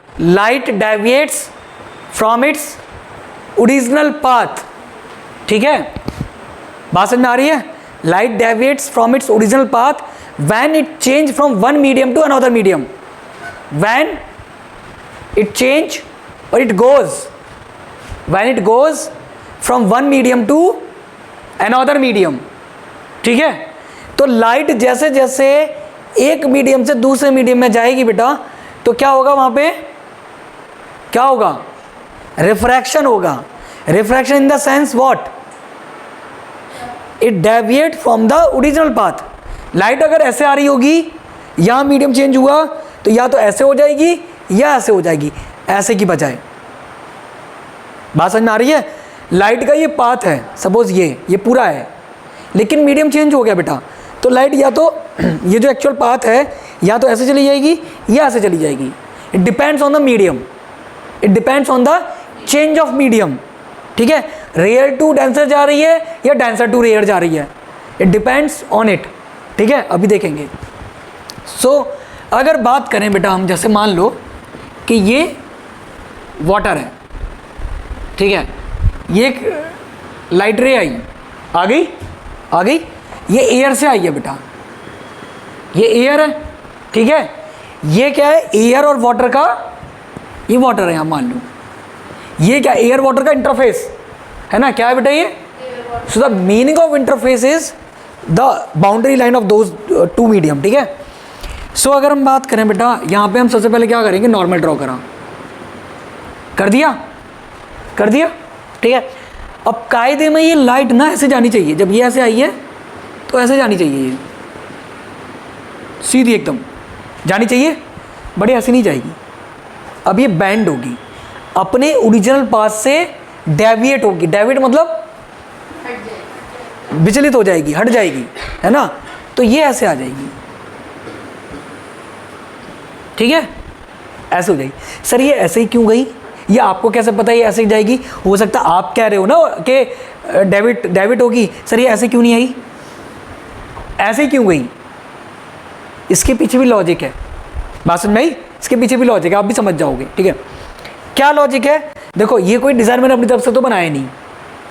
Light deviates from its original path, ठीक है, बात समझ में आ रही है? Light deviates from its original path when it change from one medium to another medium, when it change और it goes, when it goes from one medium to another medium, ठीक है। तो लाइट जैसे जैसे एक मीडियम से दूसरे medium में जाएगी बेटा, तो क्या होगा वहां पे, क्या होगा? रिफ्रैक्शन होगा। Refraction in the sense what? It deviate from the original path. Light अगर ऐसे आ रही होगी, यहां मीडियम चेंज हुआ तो या तो ऐसे हो जाएगी या ऐसे हो जाएगी, ऐसे की बजाय। बात समझ में आ रही है? लाइट का ये पाथ है, सपोज ये पूरा है, लेकिन मीडियम चेंज हो गया बेटा, तो लाइट या तो ये जो एक्चुअल पाथ है या तो ऐसे चली जाएगी या ऐसे चली जाएगी। It depends on the medium, it depends on the change of medium, ठीक है। रेयर टू डेंसर जा रही है या डेंसर टू रेयर जा रही है, इट डिपेंड्स ऑन इट, ठीक है। अभी देखेंगे। सो अगर बात करें बेटा हम, जैसे मान लो कि ये वाटर है, ठीक है, ये एक लाइट रे आई, आ गई, ये एयर से आई है बेटा, ये एयर है, ठीक है। ये क्या है? एयर और वाटर का, ये वाटर है, यहाँ मान लो, ये क्या? एयर वाटर का इंटरफेस है ना, क्या है बेटा ये? So the meaning of interface is the boundary line of those two medium, ठीक है। सो अगर हम बात करें बेटा, यहाँ पे हम सबसे पहले क्या करेंगे? नॉर्मल ड्रॉ कर दिया, ठीक है। अब कायदे में ये लाइट ना ऐसे जानी चाहिए, जब ये ऐसे आई है तो ऐसे जानी चाहिए, ये सीधी एकदम जानी चाहिए, बड़ी ऐसे नहीं जाएगी। अब ये बैंड होगी, अपने ओरिजिनल पाथ से डेविएट होगी। डेविएट मतलब विचलित हो जाएगी, हट जाएगी, है ना। तो ये ऐसे आ जाएगी, ठीक है, ऐसे हो जाएगी। सर ये ऐसे ही क्यों गई? ये आपको कैसे पता ये ऐसे ही जाएगी? हो सकता है आप कह रहे हो ना कि डेविएट होगी, सर ये ऐसे क्यों नहीं आई, ऐसे ही क्यों गई? इसके पीछे भी लॉजिक है, बात समझ में आई? इसके पीछे भी लॉजिक है, आप भी समझ जाओगे, ठीक है। क्या लॉजिक है? देखो, ये कोई डिज़ाइन मैंने अपनी तरफ से तो बनाया नहीं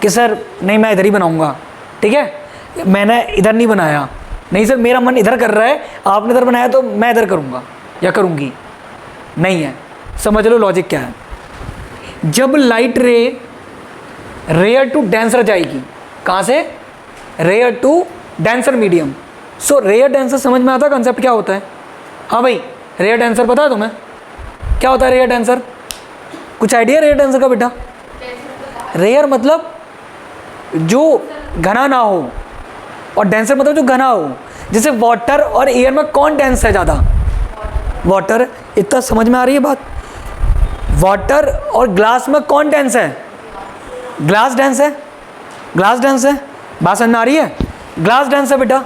कि सर नहीं मैं इधर ही बनाऊंगा, ठीक है, मैंने इधर नहीं बनाया, नहीं सर मेरा मन इधर कर रहा है, आपने इधर बनाया तो मैं इधर करूँगा या करूँगी, नहीं है। समझ लो लॉजिक क्या है। जब लाइट रे रेयर टू डेंसर जाएगी, कहाँ से? Rare to denser medium. So rare denser समझ में आता है कंसेप्ट क्या होता है? हाँ भाई, रेयर डेंसर पता है तुम्हें क्या होता है? रेयर डेंसर कुछ आइडिया रेयर डेंसर का बेटा? रेयर मतलब जो घना ना हो, और डेंसर मतलब जो घना हो। जैसे वाटर और एयर में कौन डेंस है ज़्यादा? वाटर। इतना समझ में आ रही है बात? वाटर और ग्लास में कौन डेंस है? ग्लास डेंस है, ग्लास डेंस है, बात समझ में आ रही है? ग्लास डेंस है बेटा।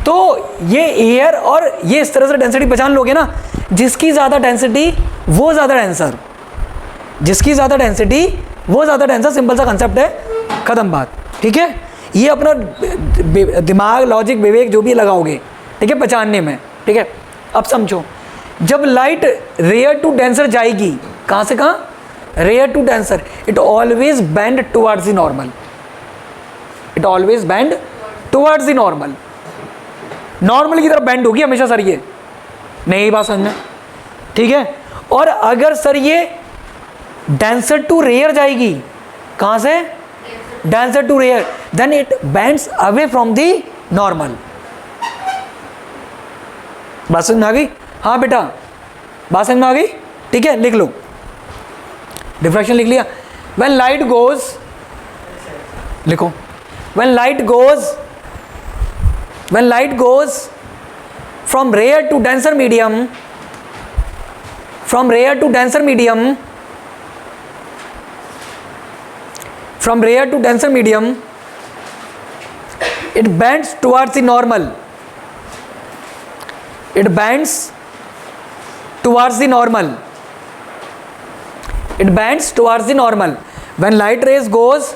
तो ये एयर और ये इस तरह से डेंसिटी पहचान लोगे ना, जिसकी ज़्यादा डेंसिटी वो ज़्यादा डेंसर, जिसकी ज़्यादा डेंसिटी वो ज़्यादा डेंसर। सिंपल सा कंसेप्ट है, ख़त्म बात, ठीक है। ये अपना दिमाग, लॉजिक, विवेक जो भी लगाओगे, ठीक है, 95 में। ठीक है, अब समझो, जब लाइट रेयर टू डेंसर जाएगी, कहाँ से कहाँ, rare to denser, it always bend towards the normal, it always bend towards the normal, normal की तरफ बेंड होगी हमेशा सर ये, नहीं बात समझ में, ठीक है। और अगर सर ये डेंसर टू रेयर जाएगी, कहाँ से, denser to rare, then it bends away from the normal. बात समझ में आ गई, हाँ बेटा बात समझ में आ गई, ठीक है, लिख लो, डिफ्रैक्शन लिख लिया। व्हेन लाइट गोज, लिखो, when light goes from rare to denser medium, from rare to denser medium, from rare to denser medium, it bends towards the normal, it bends towards the normal, it bends towards the normal. When light rays goes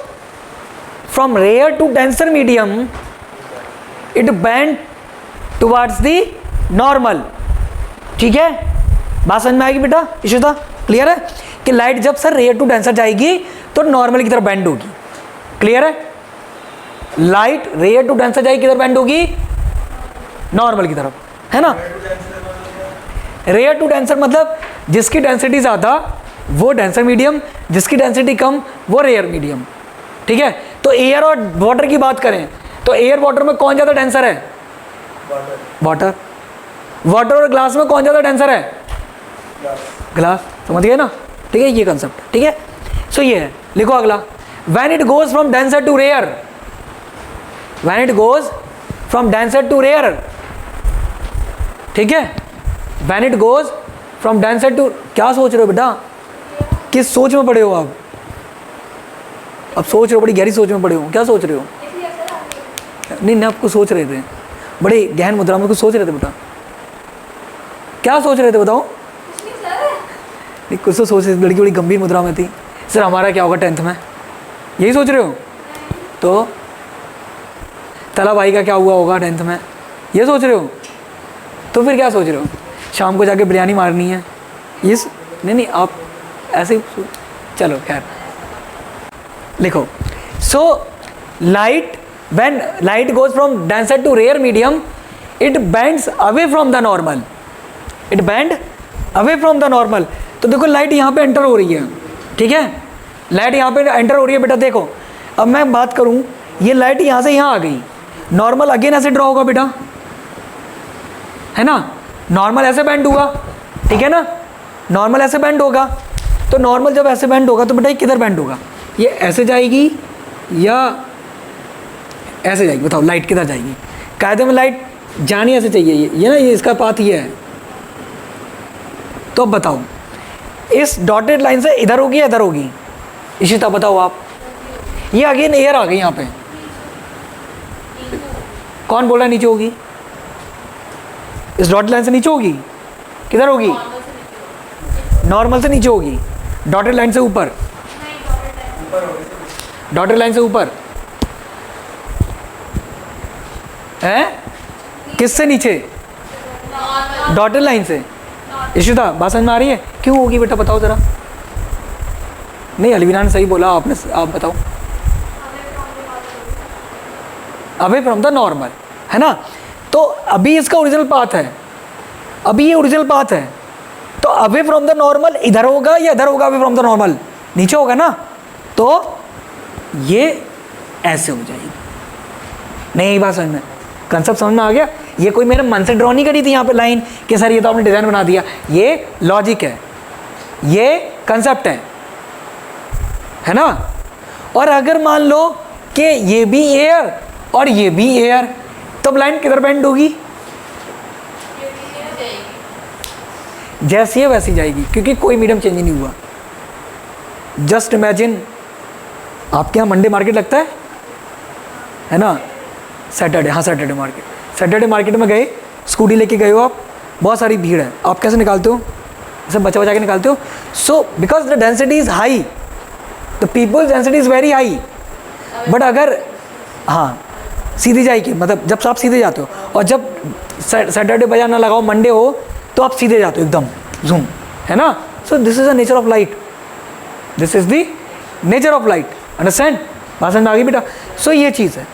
from rare to denser medium, it bend towards the normal, ठीक है, बात समझ में आएगी बेटा, Ishita clear है कि light जब सर रेयर टू डेंसर जाएगी तो नॉर्मल की तरफ बेंड होगी, क्लियर है, लाइट रेयर टू डेंसर जाएगी किधर बेंड होगी, नॉर्मल की तरफ, है ना। रेयर टू डेंसर मतलब जिसकी डेंसिटी ज़्यादा वो डेंसर मीडियम, जिसकी डेंसिटी कम वो रेयर मीडियम, ठीक है। तो एयर और वाटर की बात करें तो एयर वाटर में कौन ज़्यादा डेंसर है, वाटर, वाटर और ग्लास में कौन ज़्यादा डेंसर है, ग्लास, समझ गए ना, ठीक है, ये कंसेप्ट, ठीक है। सो ये है, लिखो अगला, when it goes from denser to rare, when it goes from denser to rare, ठीक है, when it goes from denser to, क्या सोच रहे हो बेटा, किस सोच में पड़े हो आप, अब सोच रहे हो, बड़ी गहरी सोच में पड़े हो, क्या सोच रहे हो, नहीं नहीं आपको सोच रहे थे, बड़ी गहन मुद्रा में कुछ सोच रहे थे बेटा, क्या सोच रहे थे बताओ, नहीं कुछ तो सोच रहे थे, लड़की बड़ी गंभीर मुद्रा में थी, सर हमारा क्या होगा 10th में, यही सोच रहे हो, तो तला भाई का क्या हुआ होगा 10th में, ये सोच रहे हो, तो फिर क्या सोच रहे हो, शाम को जाके बिरयानी मारनी है, ये नहीं नहीं आप ऐसे, चलो खैर लिखो। So light, when light goes from denser to rare medium, it bends away from the normal, it bend away from the normal. तो देखो लाइट यहाँ पे एंटर हो रही है, ठीक है, लाइट यहाँ पे एंटर हो रही है बेटा, देखो अब मैं बात करूँ, ये लाइट यहाँ से यहाँ आ गई, नॉर्मल अगेन ऐसे ड्रॉ होगा बेटा, है ना, नॉर्मल ऐसे बेंड हुआ, ठीक है ना, नॉर्मल ऐसे बेंड होगा, तो नॉर्मल जब ऐसे बेंड होगा तो बेटा ये किधर बेंड होगा, ये ऐसे जाएगी या ऐसे जाएगी, बताओ लाइट किधर जाएगी, कायदे में लाइट जानी ऐसे चाहिए, ये ना, ये इसका पाथ ये है, तो अब बताओ इस डॉटेड लाइन से इधर होगी या इधर होगी, इसी तरह बताओ आप, ये अगेन एयर आ गई यहाँ पे, कौन बोल रहा है नीचे होगी, इस डॉटेड लाइन से नीचे होगी, किधर होगी, नॉर्मल से नीचे होगी, डॉटेड लाइन से ऊपर, डॉटेड लाइन से ऊपर है, किससे नीचे, डॉटेड लाइन से, इशिता बात समझ में आ रही है, क्यों होगी बेटा बताओ ज़रा, नहीं अलवीना ने सही बोला, आपने, आप बताओ, अवे फ्रॉम द नॉर्मल, है ना। तो अभी इसका ओरिजिनल पाथ है, अभी ये ओरिजिनल पाथ है, तो अवे फ्रॉम द नॉर्मल इधर होगा या इधर होगा, अवे फ्रॉम द नॉर्मल नीचे होगा ना, तो ये ऐसे हो जाएगी, नहीं बात समझ में, कंसेप्ट समझ में आ गया, ये कोई मेरे मन से ड्रॉ नहीं करी थी यहाँ पे लाइन कि सर ये तो आपने डिज़ाइन बना दिया, ये लॉजिक है, ये कंसेप्ट है ना। और अगर मान लो कि ये भी एयर और ये भी एयर, तब लाइन किधर बेंड होगी, जैसी है वैसी जाएगी, क्योंकि कोई मीडियम चेंज नहीं हुआ। जस्ट इमेजिन आपके यहाँ मंडे मार्केट लगता है ना, सैटरडे, हाँ सैटरडे मार्केट, सैटरडे मार्केट में गए, स्कूटी लेके गए हो आप, बहुत सारी भीड़ है, आप कैसे निकालते हो, सब बचा बचा के निकालते हो। So because the density is high, the peoples density is very high, but अगर, हाँ सीधी जाएगी, मतलब जब आप सीधे जाते हो, और जब सैटरडे बाजार ना लगाओ, मंडे हो, तो आप सीधे जाते हो एकदम जूम, है ना। So this is the nature of light, this is the nature of light, understand, बात समझ में आ गई बेटा। सो ये चीज़ है,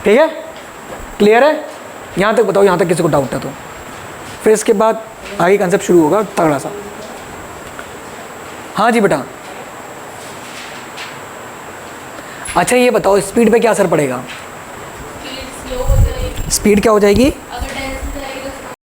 ठीक है, क्लियर है, यहाँ तक बताओ, यहाँ तक किसी को डाउट है तो, फिर इसके बाद आगे कंसेप्ट शुरू होगा तगड़ा सा। हाँ जी बेटा, अच्छा ये बताओ स्पीड पे क्या असर पड़ेगा? स्लो हो जाएगी। स्पीड क्या हो जाएगी?